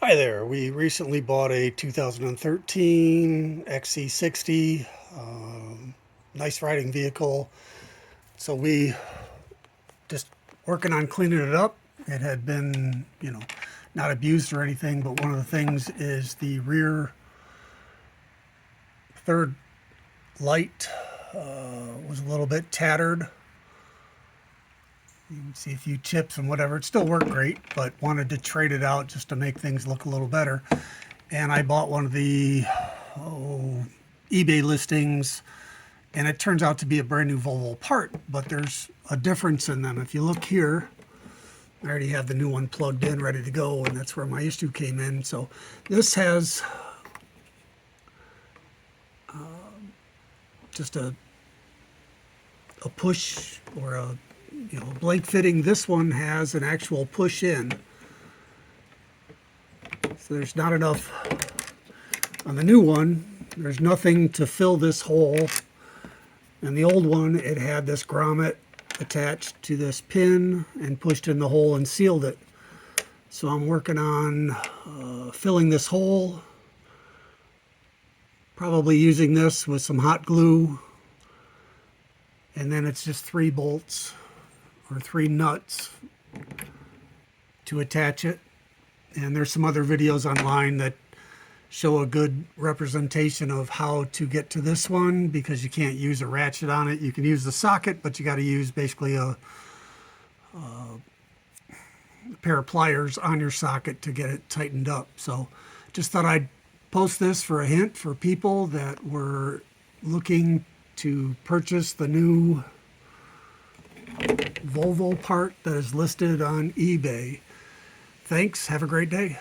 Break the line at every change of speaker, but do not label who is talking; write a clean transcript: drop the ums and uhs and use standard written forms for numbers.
Hi there. We recently bought a 2013 XC60. Nice riding vehicle. So we just working on cleaning it up. It had been, not abused or anything, but one of the things is the rear third light was a little bit tattered. You can see a few chips and whatever. It still worked great, but wanted to trade it out just to make things look a little better. And I bought one of the eBay listings, and it turns out to be a brand new Volvo part, but there's a difference in them. If you look here, I already have the new one plugged in, ready to go, and that's where my issue came in. So this has just a push or a blank fitting. This one has an actual push in. So there's not enough on the new one. There's nothing to fill this hole. And the old one, it had this grommet attached to this pin and pushed in the hole and sealed it. So I'm working on filling this hole. Probably using this with some hot glue. And then it's just 3 bolts or 3 nuts to attach it. And there's some other videos online that show a good representation of how to get to this one, because you can't use a ratchet on it. You can use the socket, but you got to use basically a pair of pliers on your socket to get it tightened up. So just thought I'd post this for a hint for people that were looking to purchase the new Volvo part that is listed on eBay. Thanks. Have a great day.